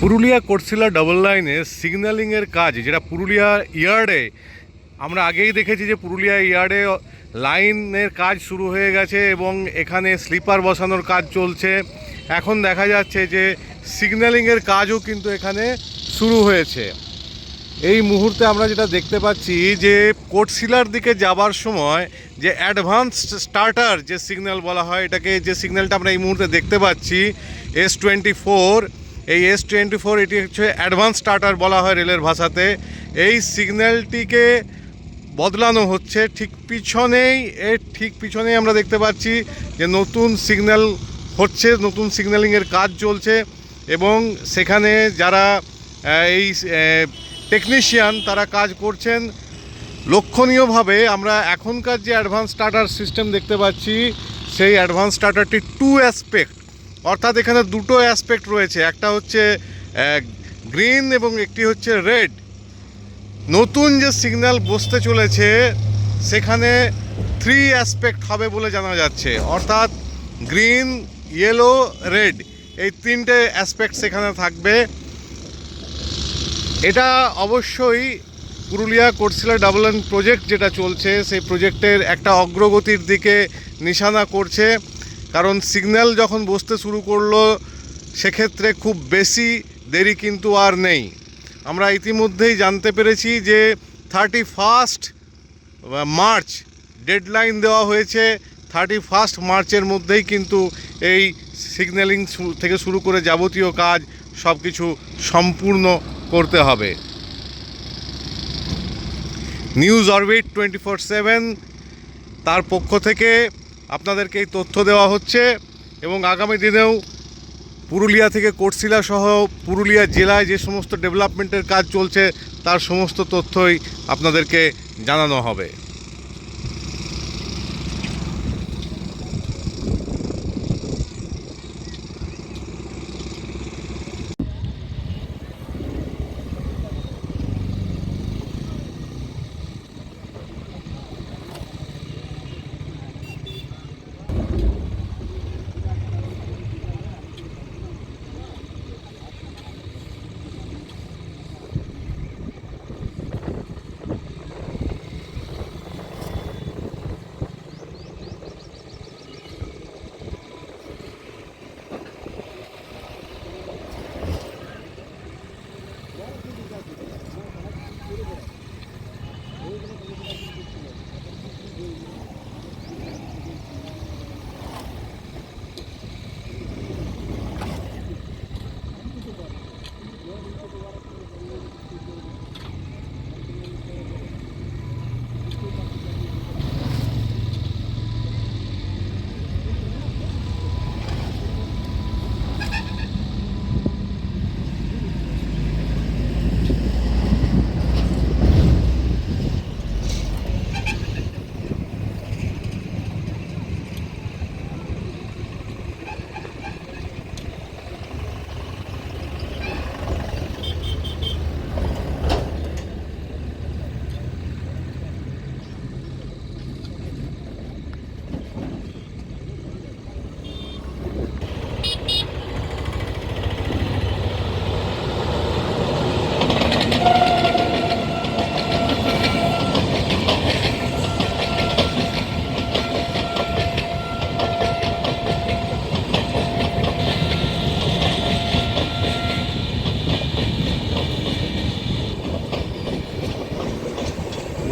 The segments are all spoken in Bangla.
পুরুলিয়া কোটশিলা ডাবল লাইনে সিগন্যালিংয়ের কাজ, যেটা পুরুলিয়া ইয়ার্ডে আমরা আগেই দেখেছি যে পুরুলিয়া ইয়ার্ডে লাইনের কাজ শুরু হয়ে গেছে এবং এখানে স্লিপার বসানোর কাজ চলছে। এখন দেখা যাচ্ছে যে সিগন্যালিংয়ের কাজও কিন্তু এখানে শুরু হয়েছে। এই মুহূর্তে আমরা যেটা দেখতে পাচ্ছি যে কোটশিলার দিকে যাবার সময় যে অ্যাডভান্স স্টার্টার যে সিগন্যাল বলা হয়, এটাকে যে সিগন্যালটা আমরা এই মুহূর্তে দেখতে পাচ্ছি S24, এই S24 এটি হচ্ছে অ্যাডভান্স স্টার্টার বলা হয় রেলের ভাষাতে। এই সিগন্যালটিকে বদলানো হচ্ছে। ঠিক পিছনেই আমরা দেখতে পাচ্ছি যে নতুন সিগন্যাল হচ্ছে, নতুন সিগন্যালিংয়ের কাজ চলছে এবং সেখানে যারা এই টেকনিশিয়ান তারা কাজ করছেন। লক্ষণীয়ভাবে আমরা এখনকার যে অ্যাডভান্স স্টার্টার সিস্টেম দেখতে পাচ্ছি, সেই অ্যাডভান্স স্টার্টারটি 2 অ্যাসপেক্ট, অর্থাৎ এখানে দুটো অ্যাসপেক্ট রয়েছে, একটা হচ্ছে গ্রিন এবং একটি হচ্ছে রেড। নতুন যে সিগন্যাল বসতে চলেছে সেখানে 3 অ্যাসপেক্ট হবে বলে জানা যাচ্ছে, অর্থাৎ গ্রিন, ইয়েলো, রেড, এই 3টে অ্যাসপেক্ট সেখানে থাকবে। এটা অবশ্যই Purulia Kotshila double line project যেটা চলছে সেই প্রজেক্টের একটা অগ্রগতির দিকে নিশানা করছে। কারণ সিগন্যাল যখন বসতে শুরু করলো সেক্ষেত্রে খুব বেশি দেরি কিন্তু আর নেই। আমরা ইতিমধ্যেই জানতে পেরেছি যে 31 মার্চ ডেডলাইন দেওয়া হয়েছে। 31 মার্চের মধ্যেই কিন্তু এই সিগন্যালিং থেকে শুরু করে যাবতীয় কাজ সব কিছু সম্পূর্ণ করতে হবে। নিউজ অরবিট 24/7 তার পক্ষ থেকে আপনাদেরকে এই তথ্য দেওয়া হচ্ছে এবং আগামী দিনেও পুরুলিয়া থেকে কোটশিলা সহ পুরুলিয়া জেলায় যে সমস্ত ডেভেলপমেন্টের কাজ চলছে তার সমস্ত তথ্যই আপনাদেরকে জানানো হবে।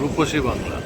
রূপসী বাংলা।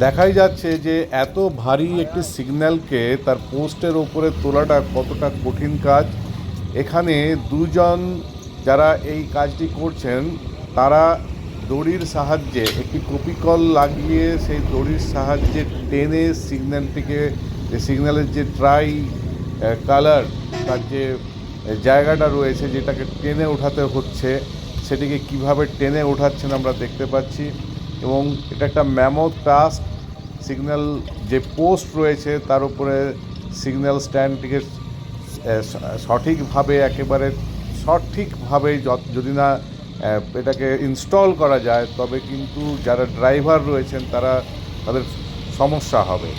দেখাই যাচ্ছে যে এত ভারী একটি সিগন্যালকে তার পোস্টের ওপরে তোলাটা কতটা কঠিন কাজ। এখানে দুজন যারা এই কাজটি করছেন তারা দড়ির সাহায্যে একটি কপিকল লাগিয়ে সেই দড়ির সাহায্যে টেনে সিগন্যালটিকে, যে সিগন্যালের যে ট্রাই কালার তার যে জায়গাটা রয়েছে যেটাকে টেনে ওঠাতে হচ্ছে, সেটিকে কিভাবে টেনে ওঠাচ্ছেন আমরা দেখতে পাচ্ছি। এবং এটা একটা ম্যামথ টাস্ক। সিগন্যাল যে পোস্ট রয়েছে তার উপরে সিগন্যাল স্ট্যান্ডটিকে সঠিকভাবে, একেবারে সঠিকভাবে যদি না এটাকে ইনস্টল করা যায় তবে কিন্তু যারা ড্রাইভার রয়েছেন তাদের সমস্যা হবে।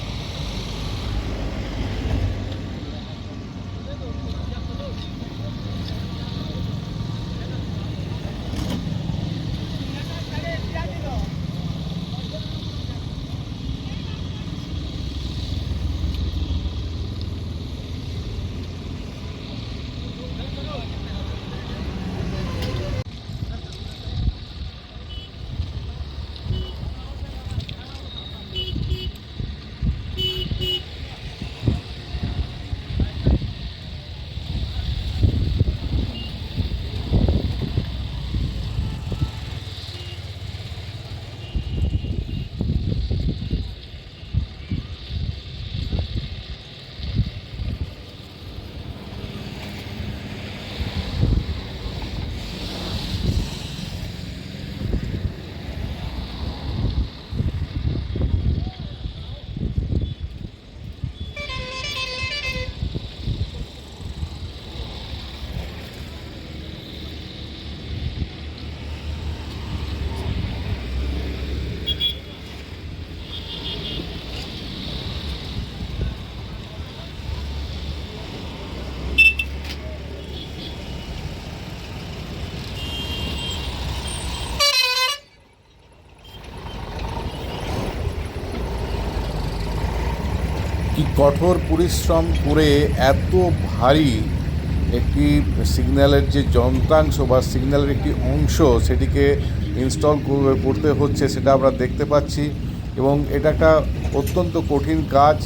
কি কঠোর পরিশ্রম করে এত ভারী একটি সিগন্যালের যে যন্ত্রাংশ বা সিগন্যালের একটি অংশ সেটিকে ইনস্টল করতে হচ্ছে সেটা আমরা দেখতে পাচ্ছি। এবং এটা একটা অত্যন্ত কঠিন কাজ।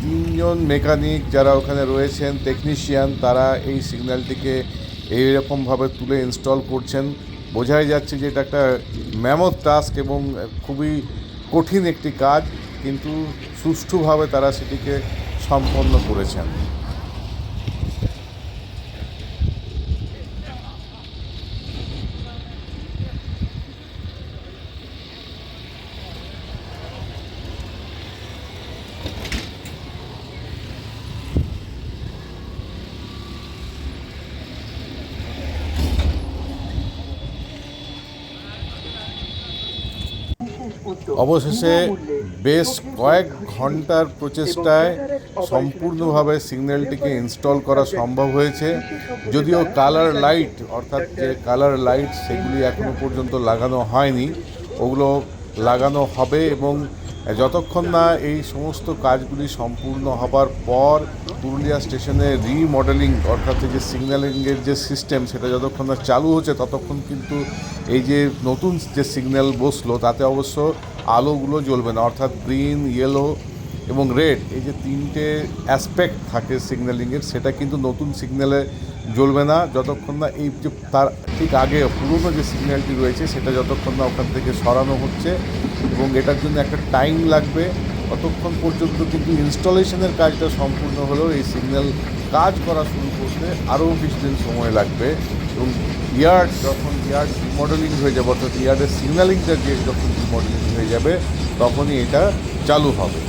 তিনজন মেকানিক যারা ওখানে রয়েছেন, টেকনিশিয়ান, তারা এই সিগন্যালটিকে এইরকমভাবে তুলে ইনস্টল করছেন। বোঝাই যাচ্ছে যে এটা একটা ম্যামথ টাস্ক এবং খুবই কঠিন একটি কাজ, কিন্তু সুষ্ঠুভাবে তারা সেটিকে সম্পন্ন করেছেন। অবশেষে বেশ কয়েক ঘন্টার প্রচেষ্টায় সম্পূর্ণভাবে সিগন্যালটিকে ইনস্টল করা সম্ভব হয়েছে। যদিও কালার লাইট, অর্থাৎ যে কালার লাইট, সেগুলি এখনও পর্যন্ত লাগানো হয়নি, ওগুলো লাগানো হবে। এবং যতক্ষণ না এই সমস্ত কাজগুলি সম্পূর্ণ হবার পর পুরুলিয়া স্টেশনে রিমডেলিং, অর্থাৎ যে সিগন্যালিংয়ের যে সিস্টেম সেটা যতক্ষণ না চালু হচ্ছে ততক্ষণ কিন্তু এই যে নতুন যে সিগন্যাল বসলো তাতে অবশ্য আলোগুলো জ্বলবে না। অর্থাৎ গ্রিন, ইয়েলো এবং রেড, এই যে তিনটে অ্যাসপেক্ট থাকে সিগন্যালিংয়ের, সেটা কিন্তু নতুন সিগন্যালে জ্বলবে না যতক্ষণ না এই যে তার ঠিক আগে পুরনো যে সিগন্যালটি রয়েছে সেটা যতক্ষণ না ওখান থেকে সরানো হচ্ছে। এবং এটার জন্য একটা টাইম লাগবে। ততক্ষণ পর্যন্ত কিন্তু ইনস্টলেশনের কাজটা সম্পূর্ণ হলেও এই সিগন্যাল কাজ করা শুরু করতে আরও কিছুদিন সময় লাগবে। এবং যখন ইয়ার্ড রিমডেলিং হয়ে যাবে, অর্থাৎ ইয়ার্ডের সিগন্যালিংটা যে যখন রিমডেলিং হয়ে যাবে তখনই এটা চালু হবে।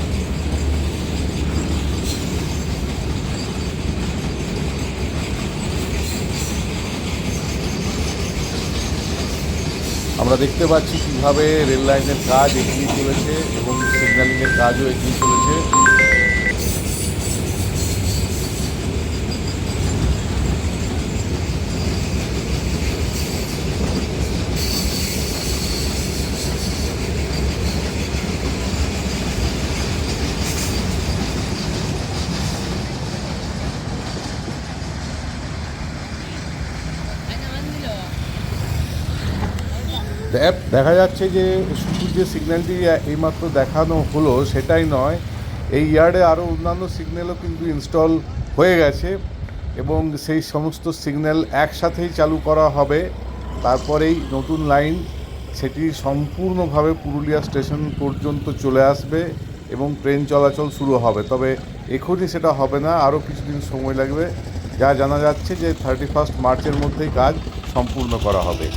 আমরা দেখতে পাচ্ছি কীভাবে রেল লাইনের কাজ এগিয়ে চলেছে এবং সিগন্যালিংয়ের কাজও এগিয়ে চলেছে। দেখা যাচ্ছে যে শুধু যে সিগন্যালটি এইমাত্র দেখানো হলো সেটাই নয়, এই ইয়ার্ডে আরও অন্যান্য সিগন্যালও কিন্তু ইনস্টল হয়ে গেছে এবং সেই সমস্ত সিগন্যাল একসাথেই চালু করা হবে। তারপরেই নতুন লাইন সেটি সম্পূর্ণভাবে পুরুলিয়া স্টেশন পর্যন্ত চলে আসবে এবং ট্রেন চলাচল শুরু হবে। তবে এখনই সেটা হবে না, আরও কিছুদিন সময় লাগবে। যা জানা যাচ্ছে যে 31 মার্চের মধ্যেই কাজ সম্পূর্ণ করা হবে।